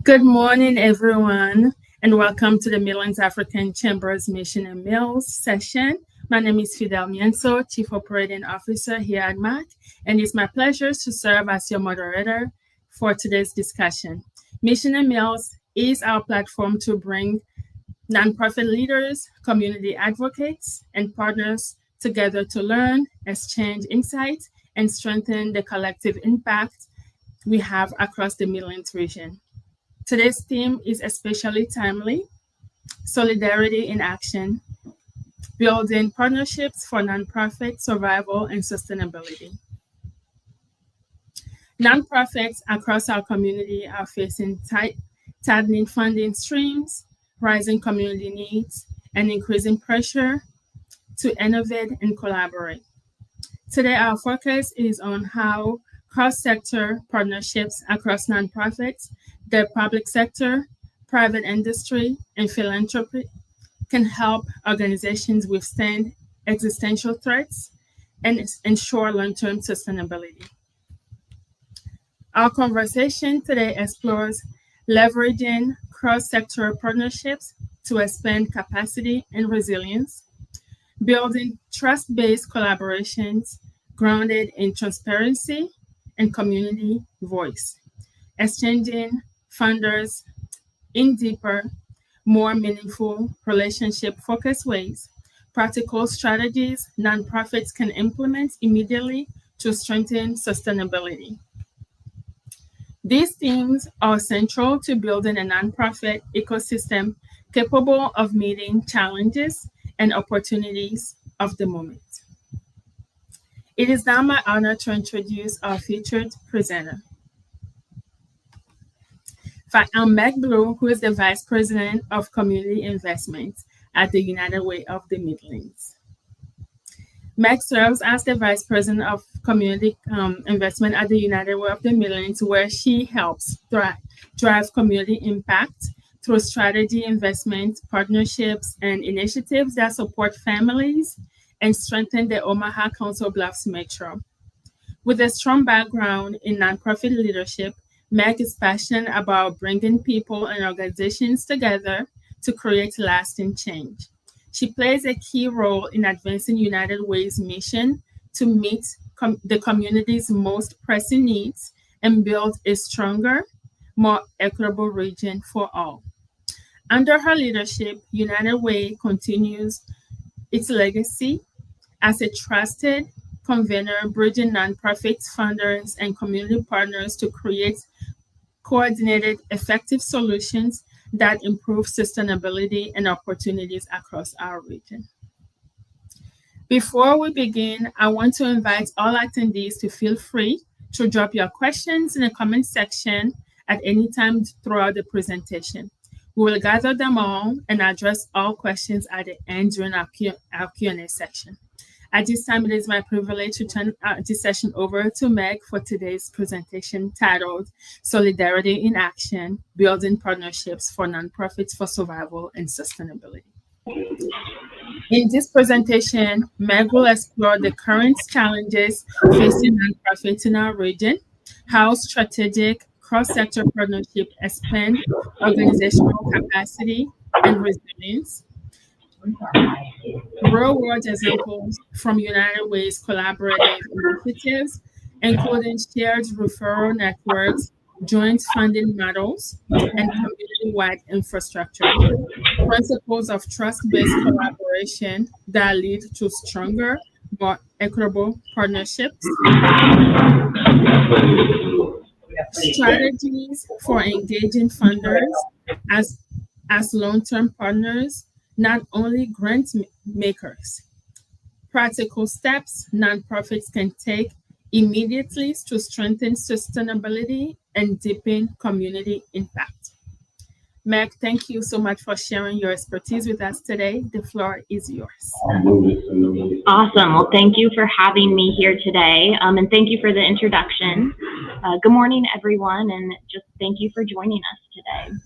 Good morning, everyone, and welcome to the Midlands African Chamber's Mission and Meals session. My name is Fidel Mienso, Chief Operating Officer here at MAC, and it's my pleasure to serve as your moderator for today's discussion. Mission and Meals is our platform to bring nonprofit leaders, community advocates, and partners together to learn, exchange insights, and strengthen the collective impact we have across the Midlands region. Today's theme is especially timely: solidarity in action, building partnerships for nonprofit survival and sustainability. Nonprofits across our community are facing tightening funding streams, rising community needs, and increasing pressure to innovate and collaborate. Today, our focus is on how cross-sector partnerships across nonprofits, the public sector, private industry, and philanthropy can help organizations withstand existential threats and ensure long-term sustainability. Our conversation today explores leveraging cross-sector partnerships to expand capacity and resilience, building trust-based collaborations grounded in transparency and community voice, exchanging funders in deeper, more meaningful, relationship-focused ways, practical strategies nonprofits can implement immediately to strengthen sustainability. These themes are central to building a nonprofit ecosystem capable of meeting challenges and opportunities of the moment. It is now my honor to introduce our featured presenter. I'm Meg Blue, who is the Vice President of Community Investment at the United Way of the Midlands. Meg serves as the Vice President of Community Investment at the United Way of the Midlands, where she helps drive community impact through strategy, investment, partnerships, and initiatives that support families and strengthen the Omaha Council Bluffs Metro. With a strong background in nonprofit leadership, Meg is passionate about bringing people and organizations together to create lasting change. She plays a key role in advancing United Way's mission to meet the community's most pressing needs and build a stronger, more equitable region for all. Under her leadership, United Way continues its legacy as a trusted convener, bridging nonprofits, funders, and community partners to create coordinated, effective solutions that improve sustainability and opportunities across our region. Before we begin, I want to invite all attendees to feel free to drop your questions in the comment section at any time throughout the presentation. We will gather them all and address all questions at the end during our Q&A section. At this time, it is my privilege to turn this session over to Meg for today's presentation titled Solidarity in Action, Building Partnerships for Nonprofits for Survival and Sustainability. In this presentation, Meg will explore the current challenges facing nonprofits in our region, how strategic cross-sector partnership expand organizational capacity and resilience, real-world examples from United Way's collaborative initiatives, including shared referral networks, joint funding models, and community-wide infrastructure, principles of trust-based collaboration that lead to stronger, more equitable partnerships, strategies for engaging funders as long-term partners, not only grant makers, practical steps nonprofits can take immediately to strengthen sustainability and deepen community impact. Meg, thank you so much for sharing your expertise with us today. The floor is yours. Awesome. Well, thank you for having me here today, and thank you for the introduction. Good morning, everyone, and just thank you for joining us today.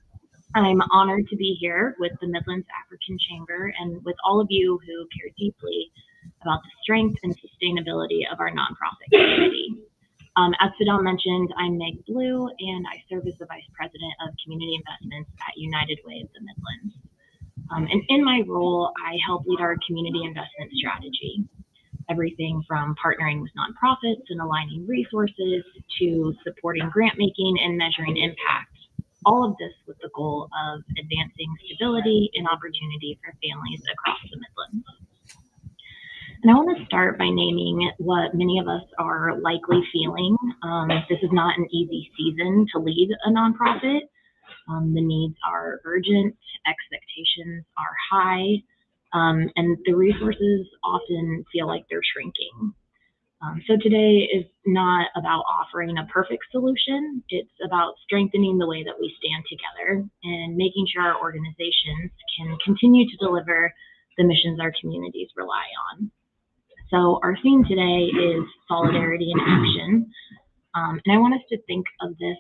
I'm honored to be here with the Midlands African Chamber and with all of you who care deeply about the strength and sustainability of our nonprofit community. As Fidel mentioned, I'm Meg Blue, and I serve as the Vice President of Community Investments at United Way of the Midlands. And in my role, I help lead our community investment strategy. Everything from partnering with nonprofits and aligning resources to supporting grant making and measuring impact. All of this with the goal of advancing stability and opportunity for families across the Midlands. And I want to start by naming what many of us are likely feeling. This is not an easy season to lead a nonprofit. The needs are urgent, expectations are high, and the resources often feel like they're shrinking. So today is not about offering a perfect solution. It's about strengthening the way that we stand together and making sure our organizations can continue to deliver the missions our communities rely on. So our theme today is solidarity in action. And I want us to think of this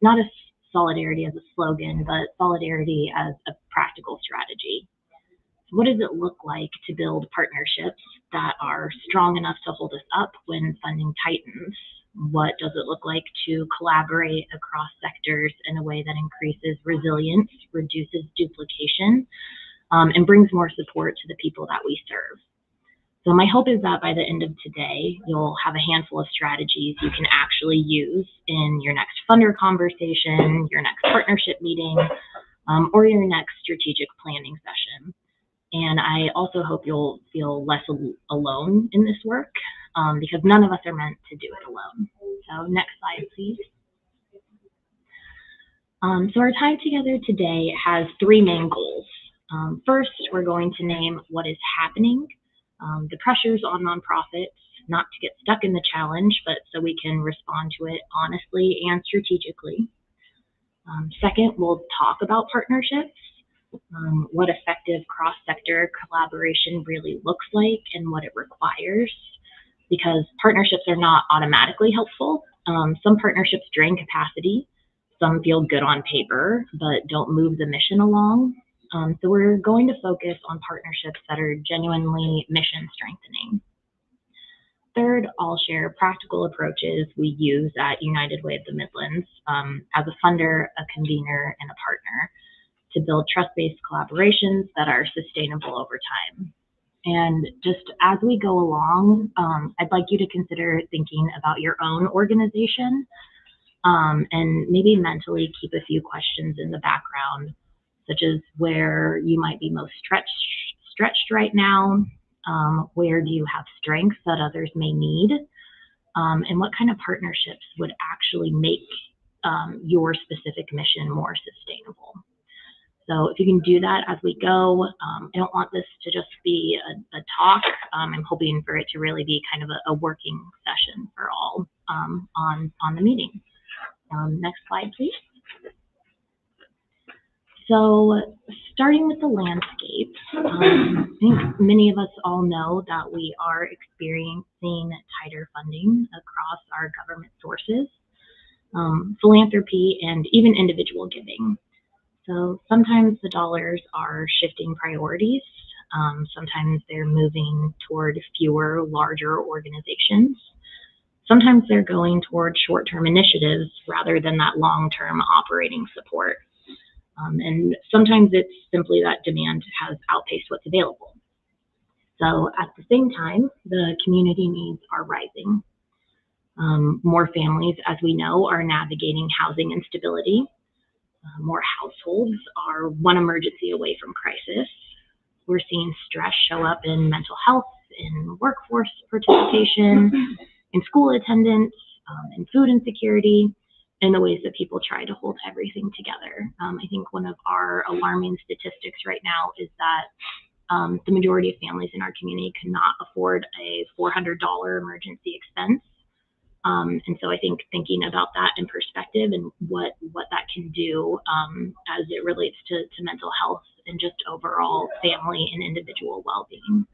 not as solidarity as a slogan, but solidarity as a practical strategy. So what does it look like to build partnerships that are strong enough to hold us up when funding tightens? What does it look like to collaborate across sectors in a way that increases resilience, reduces duplication, and brings more support to the people that we serve? So my hope is that by the end of today, you'll have a handful of strategies you can actually use in your next funder conversation, your next partnership meeting, or your next strategic planning session. And I also hope you'll feel less alone in this work, because none of us are meant to do it alone. So next slide, please. So our time together today has three main goals. First, we're going to name what is happening, the pressures on nonprofits, not to get stuck in the challenge, but so we can respond to it honestly and strategically. Second, we'll talk about partnerships, what effective cross-sector collaboration really looks like and what it requires, because partnerships are not automatically helpful. Some partnerships drain capacity, some feel good on paper, but don't move the mission along. So we're going to focus on partnerships that are genuinely mission strengthening. Third, I'll share practical approaches we use at United Way of the Midlands as a funder, a convener, and a partner to build trust-based collaborations that are sustainable over time. And just as we go along, I'd like you to consider thinking about your own organization and maybe mentally keep a few questions in the background, such as where you might be most stretched right now, where do you have strengths that others may need, and what kind of partnerships would actually make your specific mission more sustainable. So if you can do that as we go, I don't want this to just be a talk. I'm hoping for it to really be kind of a working session for all on the meeting. Next slide, please. So starting with the landscape, I think many of us all know that we are experiencing tighter funding across our government sources, philanthropy, and even individual giving. So sometimes the dollars are shifting priorities. Sometimes they're moving toward fewer, larger organizations. Sometimes they're going toward short-term initiatives rather than that long-term operating support. And sometimes it's simply that demand has outpaced what's available. So at the same time, the community needs are rising. More families, as we know, are navigating housing instability. More households are one emergency away from crisis. We're seeing stress show up in mental health, in workforce participation, in school attendance, in food insecurity, in the ways that people try to hold everything together. I think one of our alarming statistics right now is that the majority of families in our community cannot afford a $400 emergency expense. And so I think thinking about that in perspective and what that can do as it relates to mental health and just overall family and individual well-being.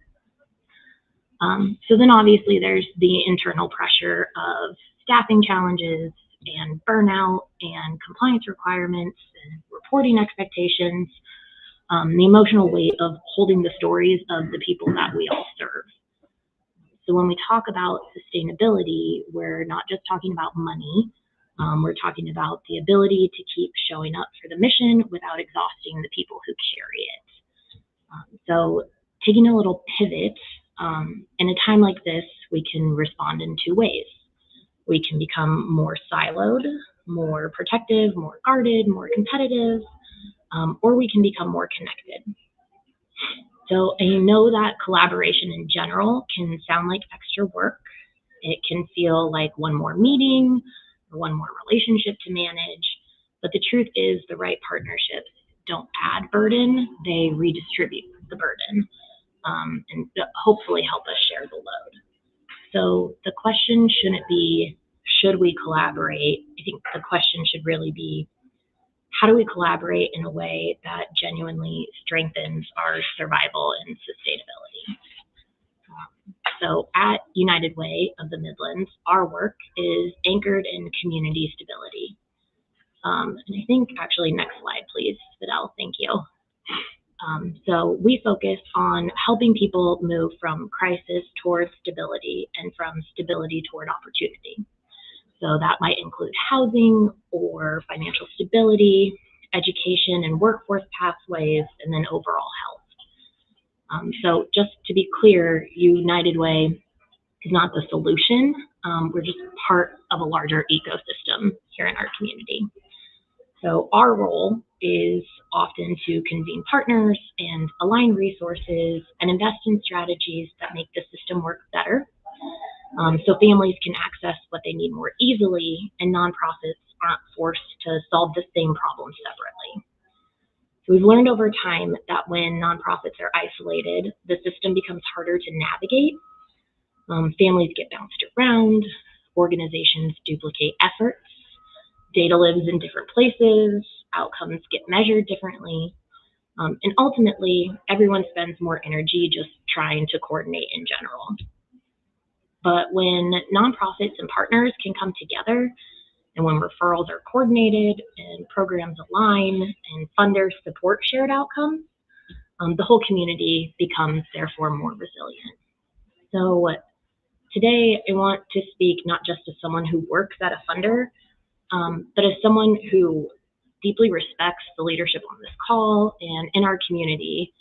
So then obviously there's the internal pressure of staffing challenges and burnout and compliance requirements and reporting expectations, the emotional weight of holding the stories of the people that we all serve. So when we talk about sustainability, we're not just talking about money. We're talking about the ability to keep showing up for the mission without exhausting the people who carry it. So taking a little pivot, in a time like this, we can respond in two ways. We can become more siloed, more protective, more guarded, more competitive, or we can become more connected. So I know that collaboration in general can sound like extra work. It can feel like one more meeting or one more relationship to manage. But the truth is, the right partnerships don't add burden, they redistribute the burden, and hopefully help us share the load. So the question shouldn't be, should we collaborate? I think the question should really be, how do we collaborate in a way that genuinely strengthens our survival and sustainability? So at United Way of the Midlands, our work is anchored in community stability. And I think, actually, next slide, please, Fidel, thank you. So we focus on helping people move from crisis towards stability and from stability toward opportunity. So that might include housing or financial stability, education and workforce pathways, and then overall health. So just to be clear, United Way is not the solution. We're just part of a larger ecosystem here in our community. So our role is often to convene partners and align resources and invest in strategies that make the system work better. So families can access what they need more easily, and nonprofits aren't forced to solve the same problem separately. So we've learned over time that when nonprofits are isolated, the system becomes harder to navigate. Families get bounced around, organizations duplicate efforts, data lives in different places, outcomes get measured differently, and ultimately, everyone spends more energy just trying to coordinate in general. But when nonprofits and partners can come together, and when referrals are coordinated and programs align and funders support shared outcomes, the whole community becomes therefore more resilient. So today I want to speak not just as someone who works at a funder, but as someone who deeply respects the leadership on this call and in our community,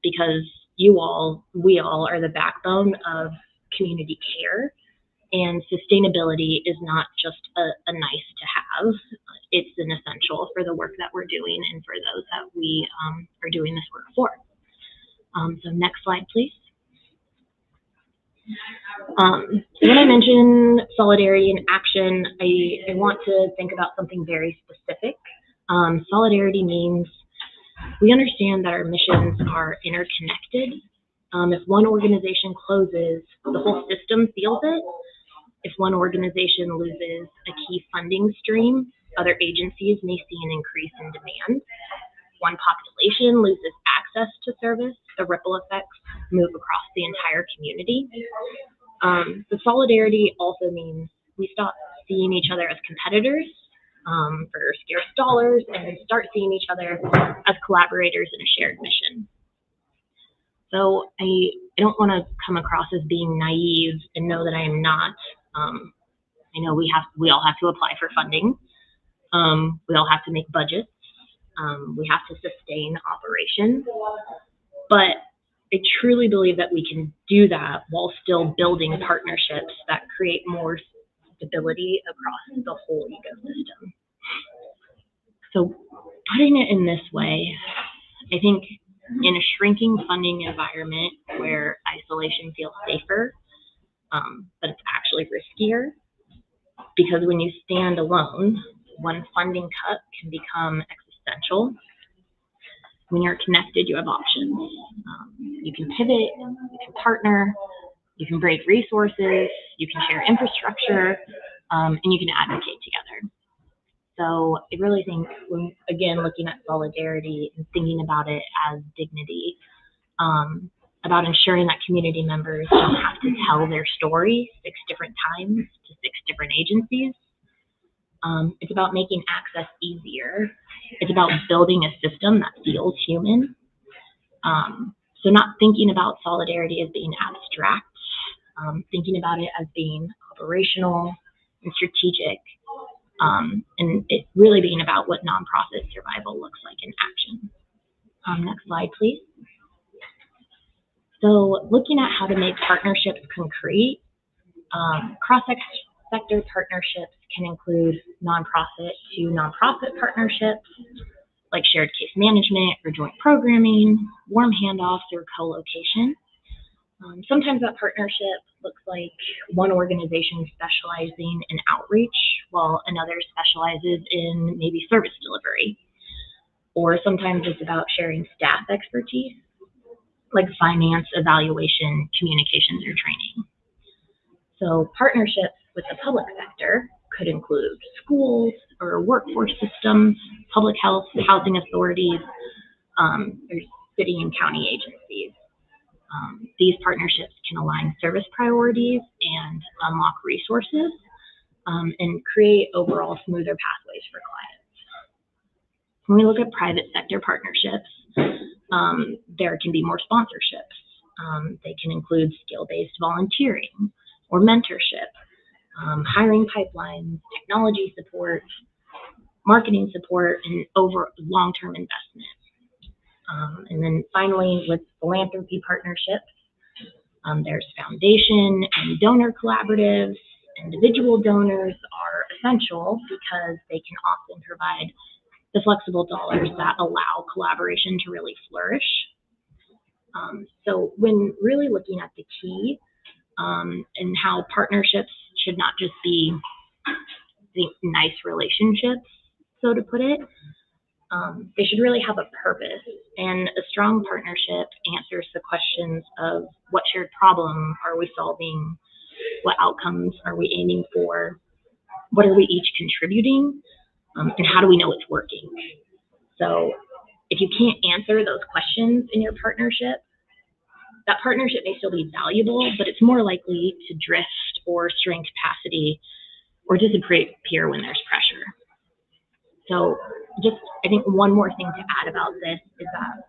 because we all are the backbone of community care, and sustainability is not just a nice to have, it's an essential for the work that we're doing and for those that we are doing this work for. So next slide, please. So when I mention solidarity in action, I want to think about something very specific. Solidarity means we understand that our missions are interconnected. If one organization closes, the whole system feels it. If one organization loses a key funding stream, other agencies may see an increase in demand. One population loses access to service, the ripple effects move across the entire community. The solidarity also means we stop seeing each other as competitors for scarce dollars and start seeing each other as collaborators in a shared mission. So I don't want to come across as being naive and know that I am not. I know we all have to apply for funding. We all have to make budgets. We have to sustain operations. But I truly believe that we can do that while still building partnerships that create more stability across the whole ecosystem. So putting it in this way, I think in a shrinking funding environment where isolation feels safer, but it's actually riskier, because when you stand alone, one funding cut can become existential. When you're connected, you have options. You can pivot, you can partner, you can break resources, you can share infrastructure, and you can advocate together. So I really think, when, again, looking at solidarity and thinking about it as dignity, about ensuring that community members don't have to tell their story 6 different times to 6 different agencies. It's about making access easier. It's about building a system that feels human. So not thinking about solidarity as being abstract, thinking about it as being operational and strategic, and it really being about what nonprofit survival looks like in action. Next slide, please. So looking at how to make partnerships concrete, cross-sector partnerships can include nonprofit to nonprofit partnerships, like shared case management or joint programming, warm handoffs, or co-location. Sometimes that partnership looks like one organization specializing in outreach while another specializes in maybe service delivery. Or sometimes it's about sharing staff expertise, like finance, evaluation, communications, or training. So partnerships with the public sector could include schools or workforce systems, public health, housing authorities, or city and county agencies. These partnerships can align service priorities and unlock resources and create overall smoother pathways for clients. When we look at private sector partnerships, there can be more sponsorships. They can include skill-based volunteering or mentorship, hiring pipelines, technology support, marketing support, and over long-term investment. And then finally, with philanthropy partnerships, there's foundation and donor collaboratives. Individual donors are essential because they can often provide the flexible dollars that allow collaboration to really flourish. So when really looking at the key and how partnerships should not just be nice relationships, so to put it, they should really have a purpose, and a strong partnership answers the questions of what shared problem are we solving, what outcomes are we aiming for, what are we each contributing, and how do we know it's working. So if you can't answer those questions in your partnership, that partnership may still be valuable, but it's more likely to drift or strain capacity or disappear when there's pressure. So just, I think one more thing to add about this is that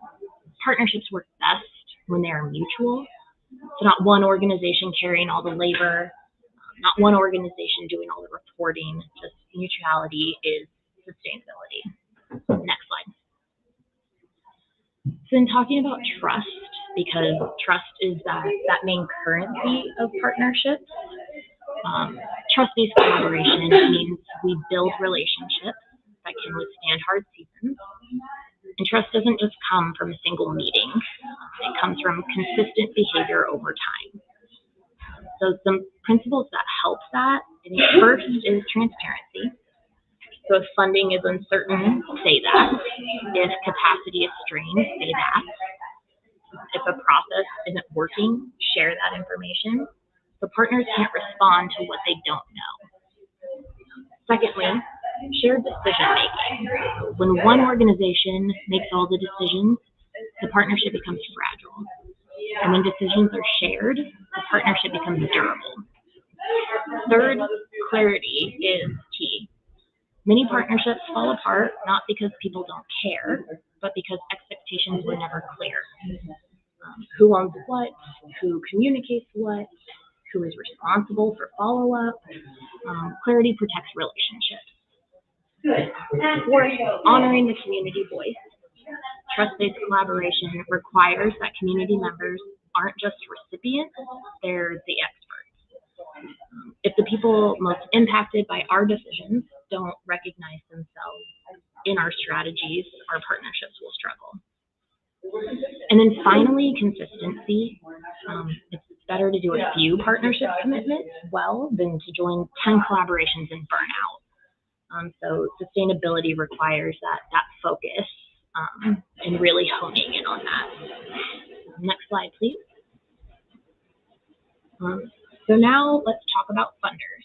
partnerships work best when they are mutual. So not one organization carrying all the labor, not one organization doing all the reporting, just mutuality is sustainability. Next slide. So in talking about trust, because trust is that main currency of partnerships, trust-based collaboration means we build relationships that can withstand hard seasons. And trust doesn't just come from a single meeting. It comes from consistent behavior over time. So some principles that help that, I think first is transparency. So if funding is uncertain, say that. If capacity is strained, say that. If a process isn't working, share that information. So partners can't respond to what they don't know. Secondly, shared decision making. When one organization makes all the decisions, the partnership becomes fragile. And when decisions are shared, the partnership becomes durable. Third, clarity is key. Many partnerships fall apart not because people don't care, but because expectations were never clear. Who owns what, who communicates what, who is responsible for follow-up. Clarity protects relationships. Fourth, honoring the community voice. Trust-based collaboration requires that community members aren't just recipients, they're the experts. If the people most impacted by our decisions don't recognize themselves in our strategies, our partnerships will struggle. And then finally, consistency. It's better to do a few partnership commitments well than to join 10 collaborations and burn out. So sustainability requires that focus and really honing in on that. Next slide, please. So now let's talk about funders,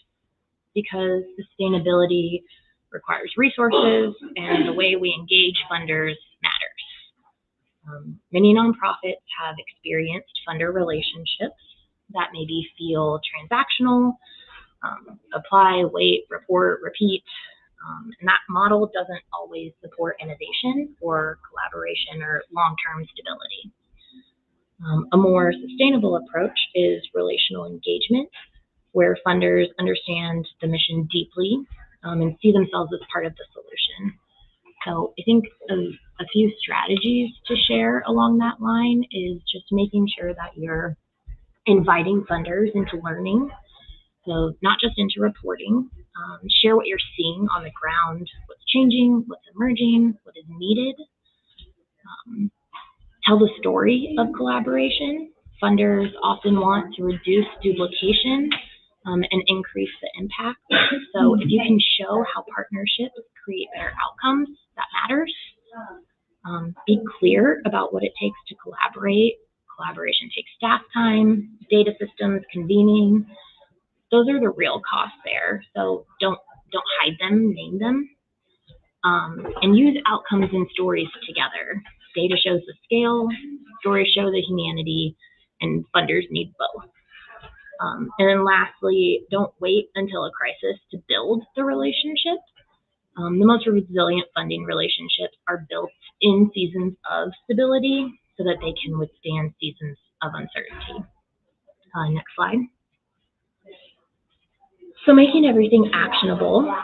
because sustainability requires resources and the way we engage funders matters. Many nonprofits have experienced funder relationships that maybe feel transactional, apply, wait, report, repeat, and that model doesn't always support innovation or collaboration or long-term stability. A more sustainable approach is relational engagement, where funders understand the mission deeply and see themselves as part of the solution. So I think a few strategies to share along that line is just making sure that you're inviting funders into learning, so not just into reporting. Share what you're seeing on the ground, what's changing, what's emerging, what is needed. Tell the story of collaboration. Funders often want to reduce duplication and increase the impact. So if you can show how partnerships create better outcomes, that matters. Be clear about what it takes to collaborate. Collaboration takes staff time, data systems, convening. Those are the real costs there. So don't hide them, name them. And use outcomes and stories together. Data shows the scale, stories show the humanity, and funders need both. And then lastly, don't wait until a crisis to build the relationship. The most resilient funding relationships are built in seasons of stability so that they can withstand seasons of uncertainty. Next slide. So making everything actionable.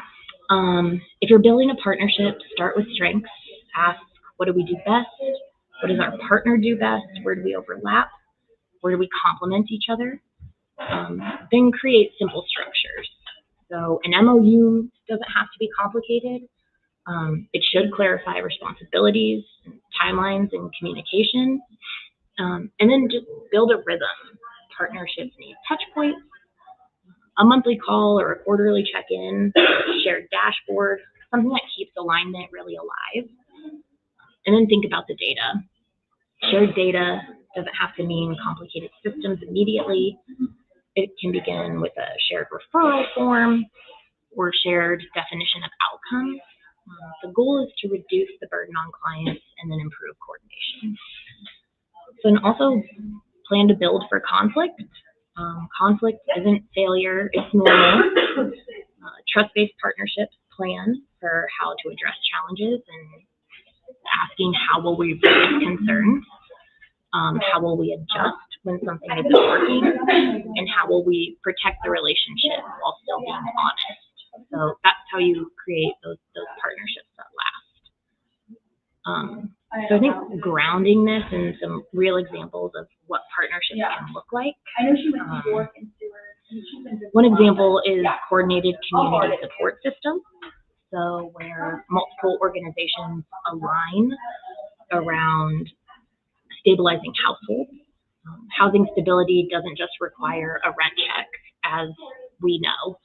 If you're building a partnership, start with strengths. Ask, what do we do best? What does our partner do best? Where do we overlap? Where do we complement each other? Then create simple structures. So an MOU doesn't have to be complicated. It should clarify responsibilities, timelines, and communication. And then just build a rhythm. Partnerships need touch points, a monthly call or a quarterly check-in, shared dashboard, something that keeps alignment really alive. And then think about the data. Shared data doesn't have to mean complicated systems immediately. It can begin with a shared referral form or shared definition of outcomes. The goal is to reduce the burden on clients and then improve coordination. So, and also plan to build for conflict. Conflict isn't failure, it's normal. Trust-based partnerships plan for how to address challenges and asking how will we raise concerns, how will we adjust when something isn't working, and how will we protect the relationship while still being honest. So that's how you create those partnerships that last. So I think grounding this in some real examples of what partnerships can look like. One example is coordinated community support system. So where multiple organizations align around stabilizing households. Housing stability doesn't just require a rent check, as we know.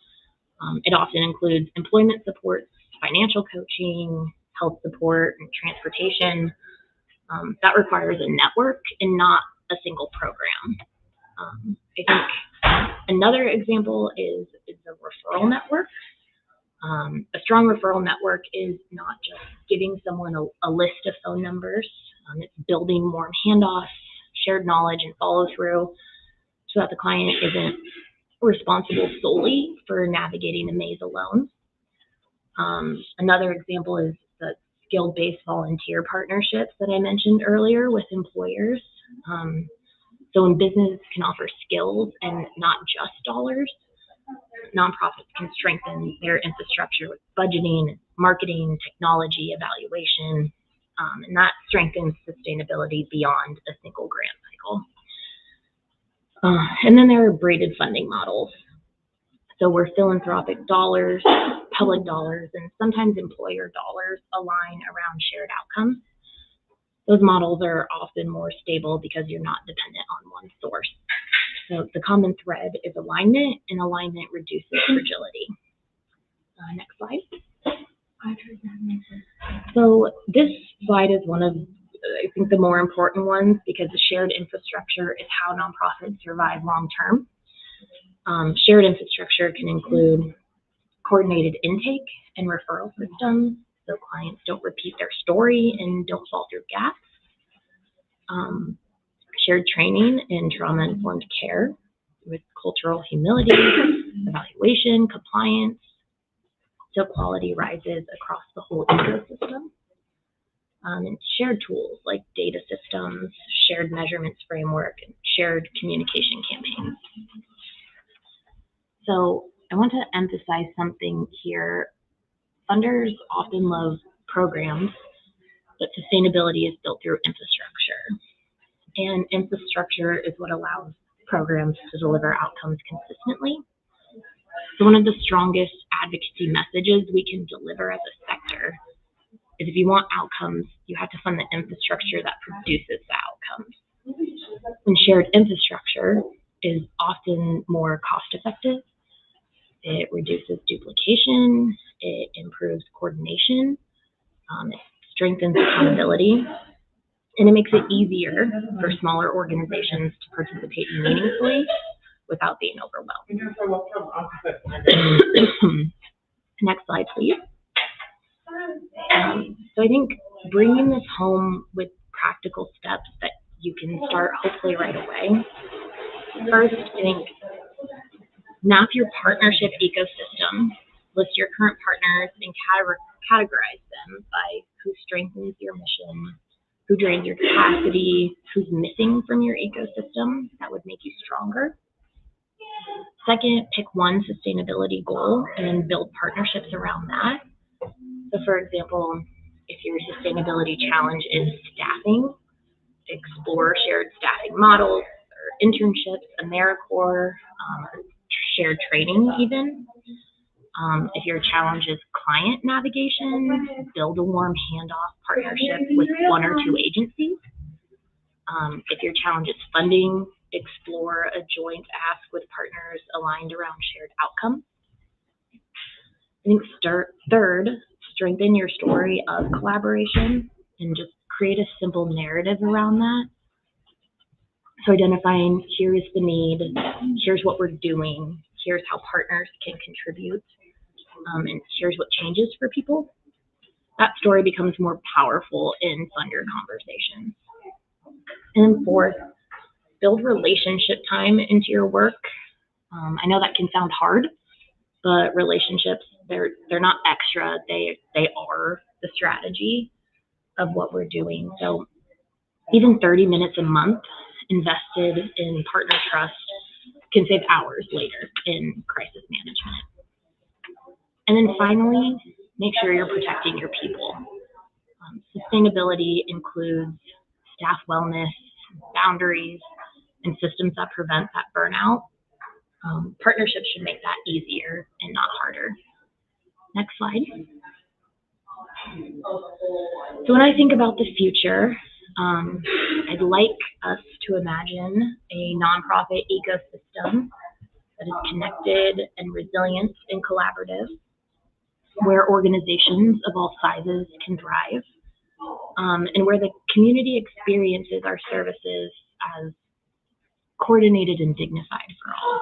It often includes employment supports, financial coaching, health support, and transportation. That requires a network and not a single program. I think another example is the referral network. A strong referral network is not just giving someone a list of phone numbers. It's building warm handoffs, shared knowledge, and follow through so that the client isn't responsible solely for navigating a maze alone. Another example is the skill-based volunteer partnerships that I mentioned earlier with employers. So when businesses can offer skills and not just dollars, nonprofits can strengthen their infrastructure with budgeting, marketing, technology, evaluation, and that strengthens sustainability beyond a single grant cycle. And then there are braided funding models. So where philanthropic dollars, public dollars, and sometimes employer dollars align around shared outcomes. Those models are often more stable because you're not dependent on one source. So the common thread is alignment, and alignment reduces fragility. Next slide. So this slide is one of, I think, the more important ones because the shared infrastructure is how nonprofits survive long term. Shared infrastructure can include coordinated intake and referral systems, so clients don't repeat their story and don't fall through gaps. Shared training in trauma-informed care with cultural humility, evaluation, compliance, so quality rises across the whole ecosystem. and shared tools like data systems, shared measurements framework, and shared communication campaigns. So I want to emphasize something here. Funders often love programs, but sustainability is built through infrastructure. And infrastructure is what allows programs to deliver outcomes consistently. So one of the strongest advocacy messages we can deliver as a sector is if you want outcomes, you have to fund the infrastructure that produces the outcomes. And shared infrastructure is often more cost effective. It reduces duplication, it improves coordination, it strengthens accountability, and it makes it easier for smaller organizations to participate meaningfully without being overwhelmed. Next slide, please. So I think bringing this home with practical steps that you can start hopefully right away. First, I think map your partnership ecosystem, list your current partners, and categorize them by who strengthens your mission, who drains your capacity, who's missing from your ecosystem that would make you stronger. Second, pick one sustainability goal and build partnerships around that. So for example, if your sustainability challenge is staffing, explore shared staffing models or internships, AmeriCorps, shared training even. If your challenge is client navigation, build a warm handoff partnership with one or two agencies. If your challenge is funding, explore a joint ask with partners aligned around shared outcomes. I think third, strengthen your story of collaboration and just create a simple narrative around that. So identifying here is the need, here's what we're doing, here's how partners can contribute, and here's what changes for people. That story becomes more powerful in funder conversations. And then fourth, build relationship time into your work. I know that can sound hard, but relationships, they're not extra, they are the strategy of what we're doing. So even 30 minutes a month invested in partner trust can save hours later in crisis management. And then finally, make sure you're protecting your people. Sustainability includes staff wellness, boundaries, and systems that prevent that burnout. Partnerships should make that easier and not harder. Next slide. So when I think about the future, I'd like us to imagine a nonprofit ecosystem that is connected and resilient and collaborative, where organizations of all sizes can thrive, and where the community experiences our services as coordinated and dignified for all.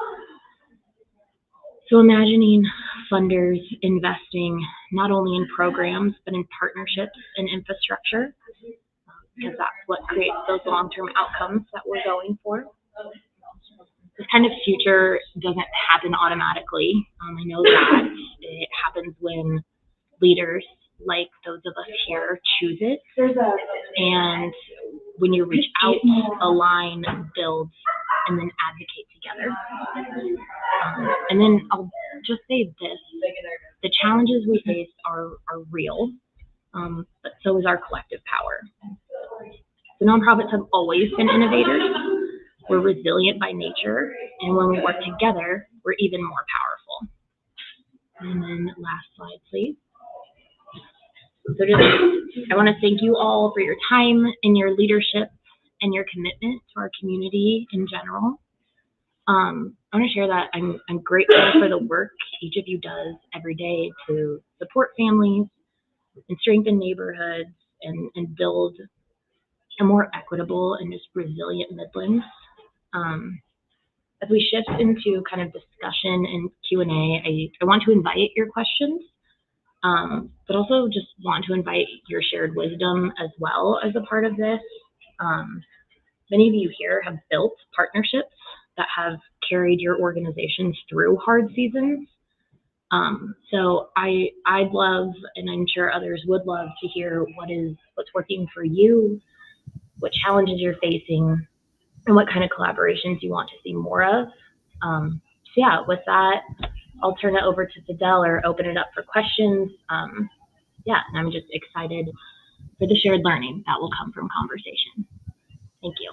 So imagining funders investing not only in programs, but in partnerships and infrastructure, because that's what creates those long-term outcomes that we're going for. This kind of future doesn't happen automatically. I know that it happens when leaders like those of us here choose it. And when you reach out, align, build, and then advocate together. And then I'll just say this, the challenges we face are real, but so is our collective power. The nonprofits have always been innovators. We're resilient by nature, and when we work together, we're even more powerful. And then last slide, please. So I want to thank you all for your time and your leadership and your commitment to our community in general. I want to share that I'm grateful for the work each of you does every day to support families and strengthen neighborhoods and build a more equitable and just resilient Midlands. As we shift into kind of discussion and Q&A, I want to invite your questions, but also just want to invite your shared wisdom as well as a part of this. Many of you here have built partnerships that have carried your organizations through hard seasons. So I'd love, and I'm sure others would love to hear what's working for you, what challenges you're facing, and what kind of collaborations you want to see more of. So yeah, with that, I'll turn it over to Fidel or open it up for questions. Yeah, and I'm just excited for the shared learning that will come from conversation. Thank you.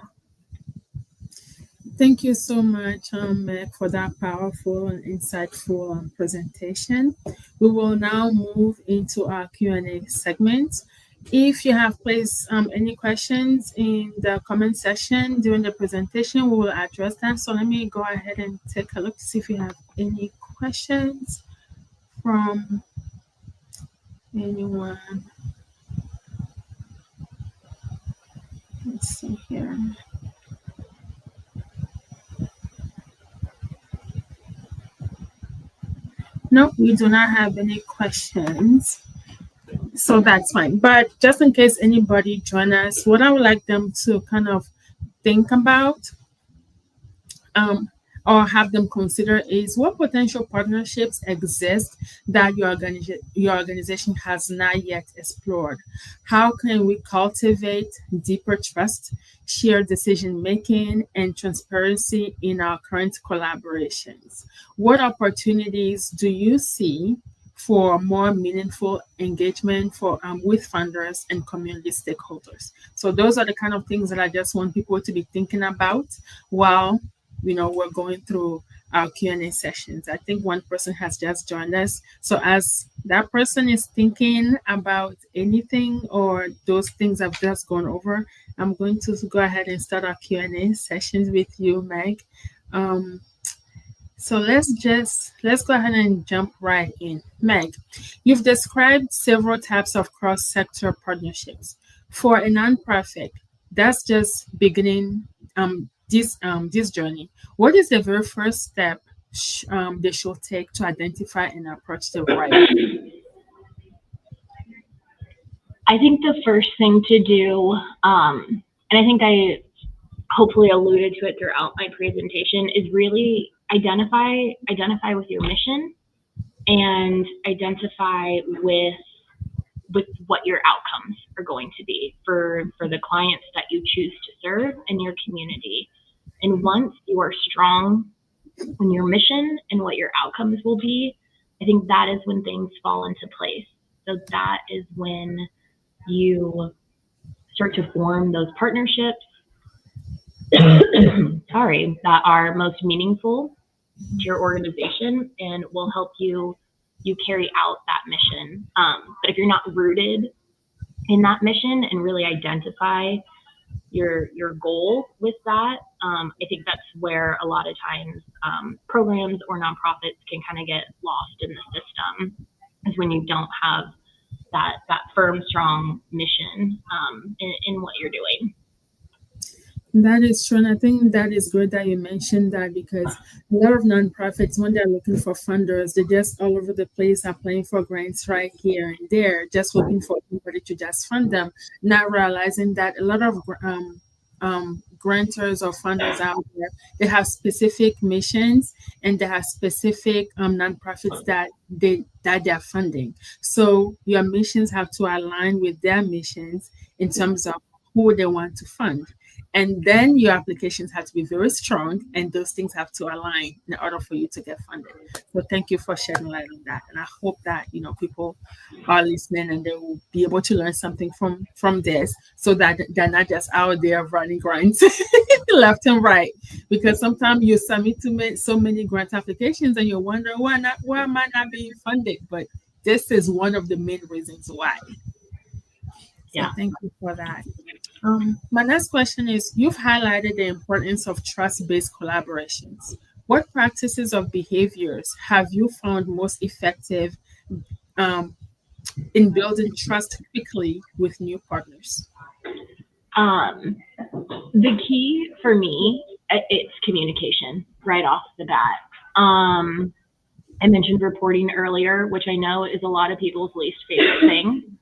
Thank you so much, Meg, for that powerful and insightful presentation. We will now move into our Q&A segment. If you have placed any questions in the comment section during the presentation, we will address them. So let me go ahead and take a look to see if you have any questions from anyone. Let's see here. No, we do not have any questions. So that's fine. But just in case anybody join us, what I would like them to kind of think about or have them consider is what potential partnerships exist that your organization has not yet explored. How can we cultivate deeper trust, shared decision making, and transparency in our current collaborations? What opportunities do you see for more meaningful engagement for with funders and community stakeholders? So those are the kind of things that I just want people to be thinking about while we're going through our Q&A sessions. I think one person has just joined us. So as that person is thinking about anything or those things I've just gone over, I'm going to go ahead and start our Q&A sessions with you, Meg. So let's go ahead and jump right in. Meg, you've described several types of cross-sector partnerships. For a nonprofit, that's just beginning this journey. What is the very first step they should take to identify and approach the right? I think the first thing to do, and I think I hopefully alluded to it throughout my presentation, is really identify with your mission and identify with what your outcomes are going to be for the clients that you choose to serve in your community. And once you are strong in your mission and what your outcomes will be, I think that is when things fall into place. So that is when you start to form those partnerships that are most meaningful to your organization and will help you carry out that mission. But if you're not rooted in that mission and really identify your goal with that, I think that's where a lot of times programs or nonprofits can kind of get lost in the system, is when you don't have that firm, strong mission in what you're doing. That is true. And I think that is good that you mentioned that, because a lot of nonprofits, when they're looking for funders, they're just all over the place applying for grants right here and there, just hoping for anybody to just fund them, not realizing that a lot of grantors or funders out there, they have specific missions and they have specific nonprofits that they're funding. So your missions have to align with their missions in terms of who they want to fund. And then your applications have to be very strong, and those things have to align in order for you to get funded. So thank you for shedding light on that. And I hope that people are listening and they will be able to learn something from this, so that they're not just out there running grants left and right. Because sometimes you submit to so many grant applications and you wonder why am I not being funded? But this is one of the main reasons why. So thank you for that. My next question is, you've highlighted the importance of trust-based collaborations. What practices or behaviors have you found most effective in building trust quickly with new partners? The key for me, it's communication right off the bat. I mentioned reporting earlier, which I know is a lot of people's least favorite thing.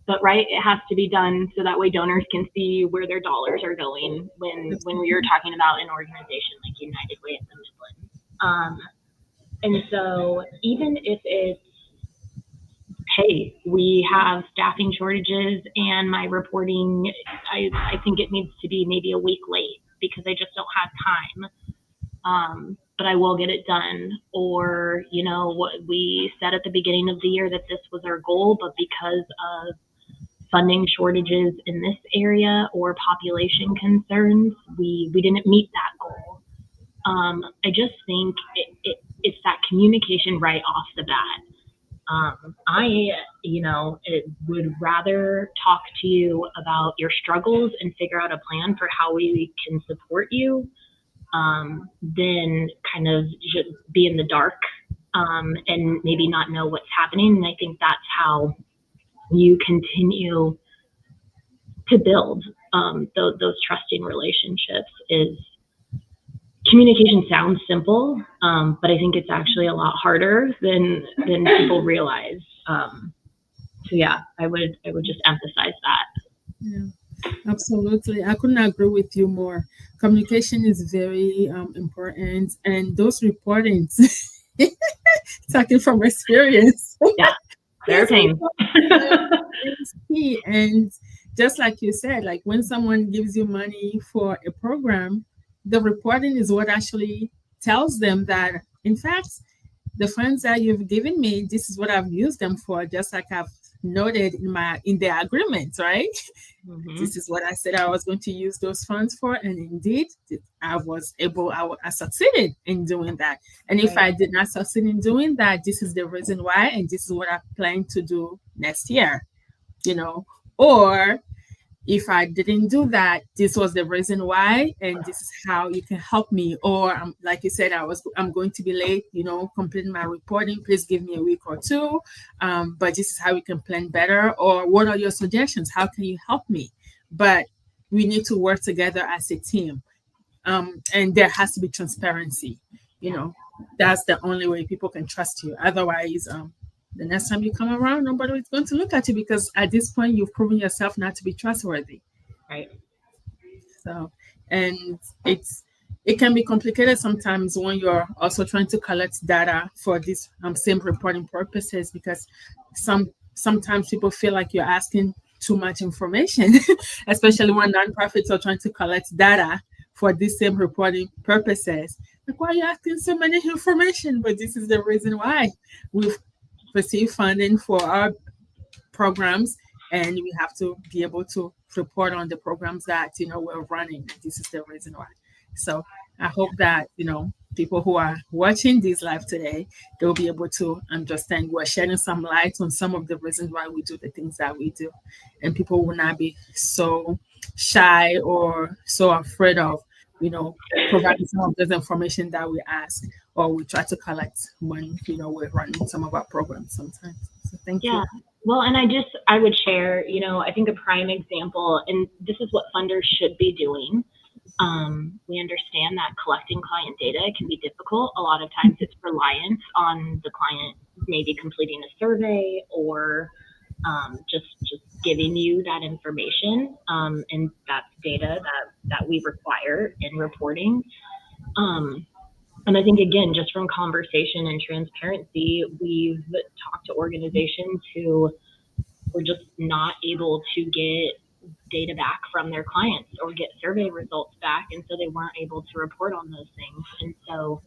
But it has to be done so that way donors can see where their dollars are going when we are talking about an organization like United Way at the Midlands. And so even if it's, hey, we have staffing shortages and my reporting, I think it needs to be maybe a week late because I just don't have time. But I will get it done. Or, what we said at the beginning of the year that this was our goal, but because of funding shortages in this area or population concerns, we didn't meet that goal. I just think it's that communication right off the bat. I, would rather talk to you about your struggles and figure out a plan for how we can support you, than kind of just be in the dark, and maybe not know what's happening. And I think that's how you continue to build those trusting relationships. Is communication sounds simple, but I think it's actually a lot harder than people realize. So yeah, I would just emphasize that. Yeah, absolutely. I couldn't agree with you more. Communication is very important, and those reportings, talking from experience, Yeah, they're a pain. is key. And just like you said, like when someone gives you money for a program, the reporting is what actually tells them that, in fact, the funds that you've given me, this is what I've used them for, just like I've noted in the agreement, right? Mm-hmm. This is what I said I was going to use those funds for, and indeed I succeeded in doing that. And if Right. I did not succeed in doing that, this is the reason why, and this is what I plan to do next year, or if I didn't do that, this was the reason why, and this is how you can help me. Or like you said, I'm going to be late, completing my reporting. Please give me a week or two. But this is how we can plan better. Or what are your suggestions? How can you help me? But we need to work together as a team, and there has to be transparency. That's the only way people can trust you. Otherwise, the next time you come around, nobody is going to look at you because at this point you've proven yourself not to be trustworthy. Right. So, and it can be complicated sometimes when you're also trying to collect data for these same reporting purposes, because sometimes people feel like you're asking too much information, especially when nonprofits are trying to collect data for these same reporting purposes. Like, why are you asking so many information? But this is the reason why we've receive funding for our programs, and we have to be able to report on the programs that we're running. This is the reason why. So I hope that people who are watching this live today, they'll be able to understand. We're shedding some light on some of the reasons why we do the things that we do, and people will not be so shy or so afraid of providing some of this information that we ask or we try to collect when we're running some of our programs sometimes. So thank Yeah. you. Well, and I would share, I think a prime example, and this is what funders should be doing. We understand that collecting client data can be difficult. A lot of times it's reliant on the client maybe completing a survey or just giving you that information, and that's data that we require in reporting. And I think, again, just from conversation and transparency, we've talked to organizations who were just not able to get data back from their clients or get survey results back. And so they weren't able to report on those things. And so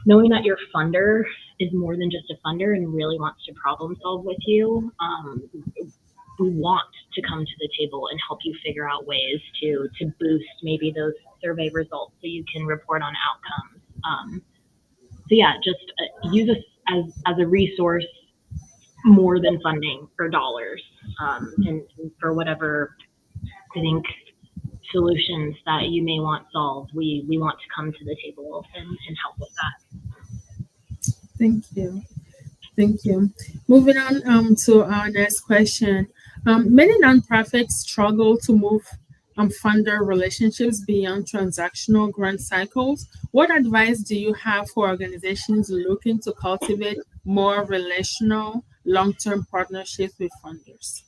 knowing that your funder is more than just a funder and really wants to problem solve with you, we want to come to the table and help you figure out ways to boost maybe those survey results so you can report on outcomes. So yeah, just use us as a resource more than funding or dollars, and for whatever I think solutions that you may want solved, we want to come to the table and help with that. Thank you. Thank you. Moving on to our next question. Many nonprofits struggle to move funder relationships beyond transactional grant cycles. What advice do you have for organizations looking to cultivate more relational, long-term partnerships with funders?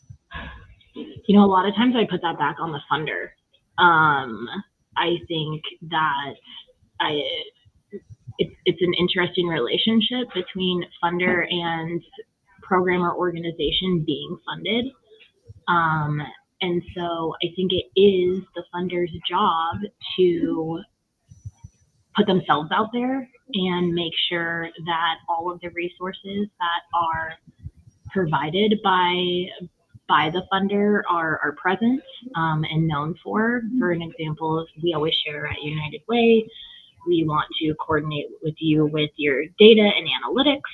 A lot of times I put that back on the funder. I think that it's an interesting relationship between funder and program or organization being funded. And so I think it is the funder's job to put themselves out there and make sure that all of the resources that are provided by the funder are present and known for. For an example, we always share at United Way, we want to coordinate with you with your data and analytics.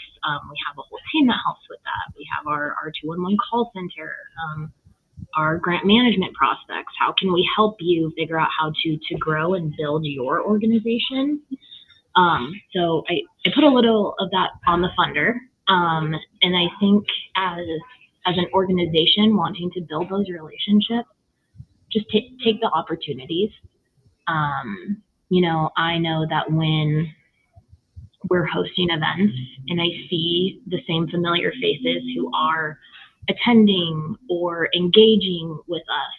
We have a whole team that helps with that. We have our 211 call center, our grant management prospects. How can we help you figure out how to grow and build your organization? So I put a little of that on the funder. And I think as an organization wanting to build those relationships, just take the opportunities. I know that when we're hosting events and I see the same familiar faces who are attending or engaging with us,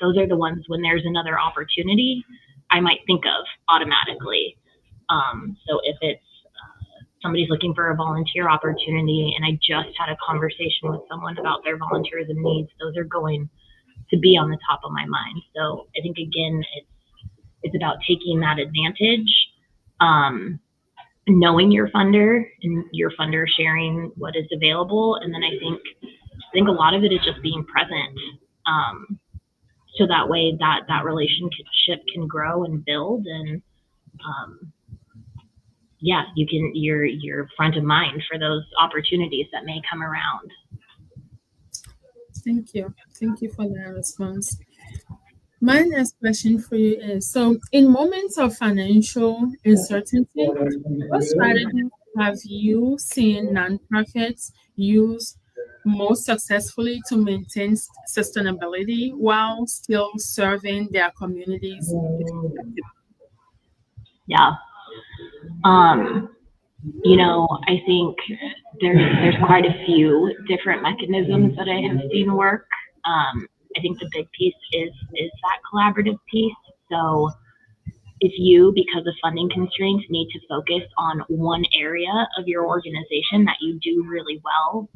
those are the ones when there's another opportunity I might think of automatically. So if it's somebody's looking for a volunteer opportunity and I just had a conversation with someone about their volunteerism needs, those are going to be on the top of my mind. So I think, again, it's about taking that advantage, knowing your funder and your funder sharing what is available. And then I think a lot of it is just being present. So that way that relationship can grow and build, and you're front of mind for those opportunities that may come around. Thank you for that response. My next question for you is, so in moments of financial uncertainty, what strategies have you seen nonprofits use most successfully to maintain sustainability while still serving their communities? Yeah. I think there's quite a few different mechanisms that I have seen work. I think the big piece is that collaborative piece. So if you, because of funding constraints, need to focus on one area of your organization that you do really well,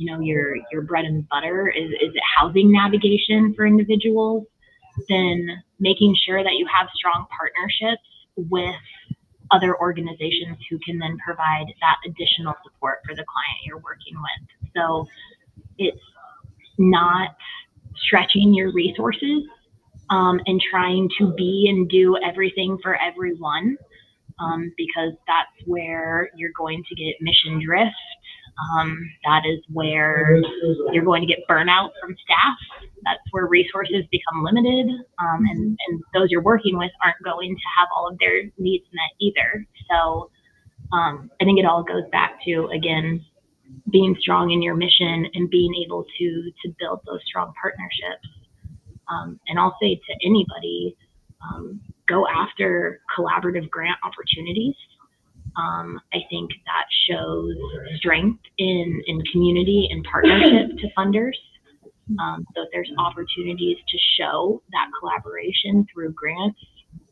your bread and butter is it housing navigation for individuals, then making sure that you have strong partnerships with other organizations who can then provide that additional support for the client you're working with. So it's not stretching your resources and trying to be and do everything for everyone, because that's where you're going to get mission drift. That is where you're going to get burnout from staff. That's where resources become limited, and those you're working with aren't going to have all of their needs met either. So I think it all goes back to, again, being strong in your mission and being able to build those strong partnerships. And I'll say to anybody, go after collaborative grant opportunities. I think that shows strength in community and partnership to funders. So if there's opportunities to show that collaboration through grants,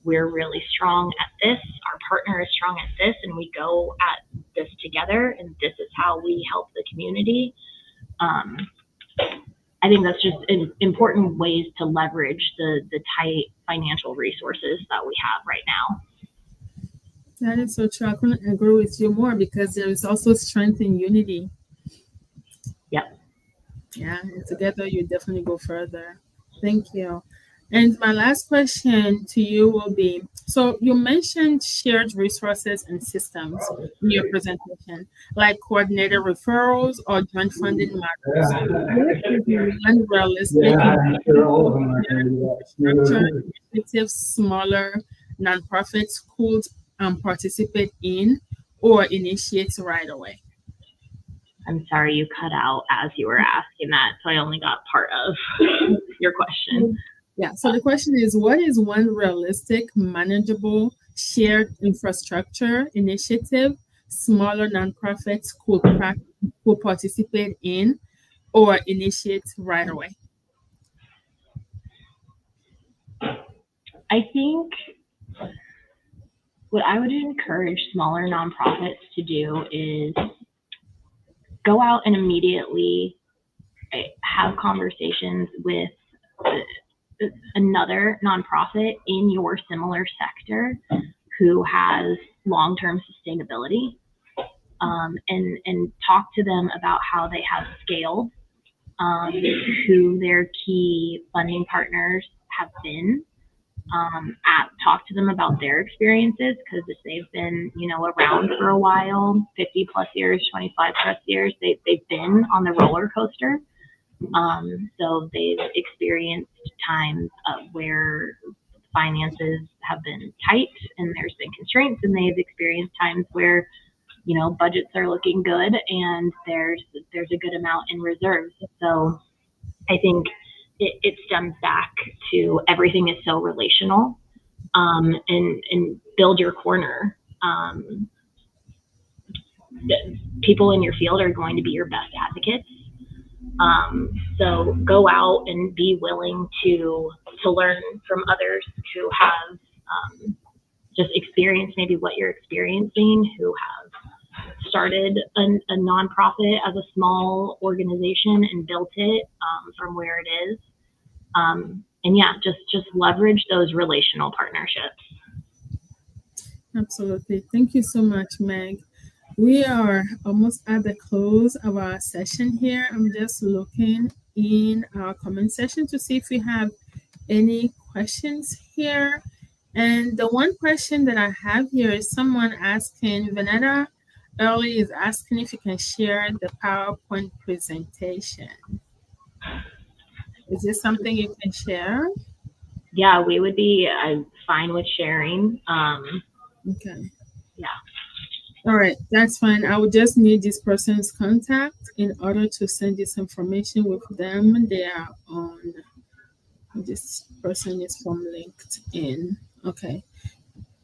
we're really strong at this, our partner is strong at this, and we go at this together, and this is how we help the community. I think that's just important ways to leverage the tight financial resources that we have right now. That is so true. I couldn't agree with you more, because there is also strength in unity. Yep. Yeah, and together you definitely go further. Thank you. And my last question to you will be, so you mentioned shared resources and systems in your presentation, like coordinated referrals or joint funding models. What is one realistic infrastructure initiative smaller nonprofits could participate in or initiate right away? I'm sorry, you cut out as you were asking that, so I only got part of your question. Yeah, so the question is, what is one realistic, manageable, shared infrastructure initiative smaller nonprofits could participate in or initiate right away? I think what I would encourage smaller nonprofits to do is go out and immediately have conversations with another nonprofit in your similar sector who has long-term sustainability, and talk to them about how they have scaled, who their key funding partners have been. Talk to them about their experiences, because if they've been, around for a while, 50 plus years, 25 plus years, they've been on the roller coaster. So they've experienced times where finances have been tight and there's been constraints, and they've experienced times where, budgets are looking good and there's a good amount in reserves. So I think it stems back to everything is so relational, and build your corner. People in your field are going to be your best advocates. So go out and be willing to learn from others who have just experienced maybe what you're experiencing, who have started a nonprofit as a small organization and built it from where it is. And yeah, just leverage those relational partnerships. Absolutely. Thank you so much, Meg. We are almost at the close of our session here. I'm just looking in our comment section to see if we have any questions here. And the one question that I have here is someone asking, Vanetta Early is asking if you can share the PowerPoint presentation. Is this something you can share? Yeah, we would be fine with sharing. Okay. Yeah. All right, that's fine. I would just need this person's contact in order to send this information with them. They are on, this person is from LinkedIn. Okay.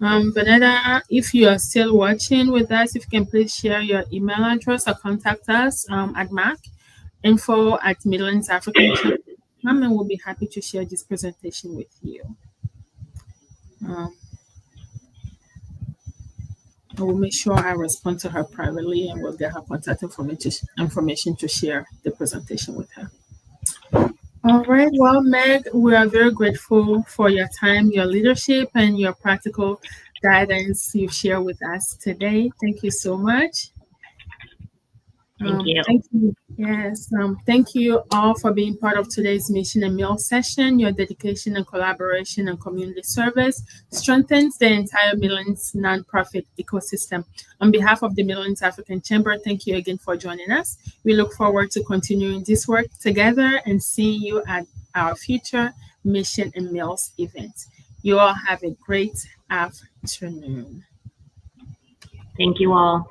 Vanetta, if you are still watching with us, if you can please share your email address or contact us at MAC, info@midlandsafrican.com, and we'll be happy to share this presentation with you. I will make sure I respond to her privately, and we'll get her contact information to share the presentation with her. All right. Well, Meg, we are very grateful for your time, your leadership, and your practical guidance you share with us today. Thank you so much. Thank you. Thank you. Yes. Thank you all for being part of today's Mission and Meal session. Your dedication and collaboration and community service strengthens the entire Midlands nonprofit ecosystem. On behalf of the Midlands African Chamber, thank you again for joining us. We look forward to continuing this work together and seeing you at our future Mission and Meals event. You all have a great afternoon. Thank you all.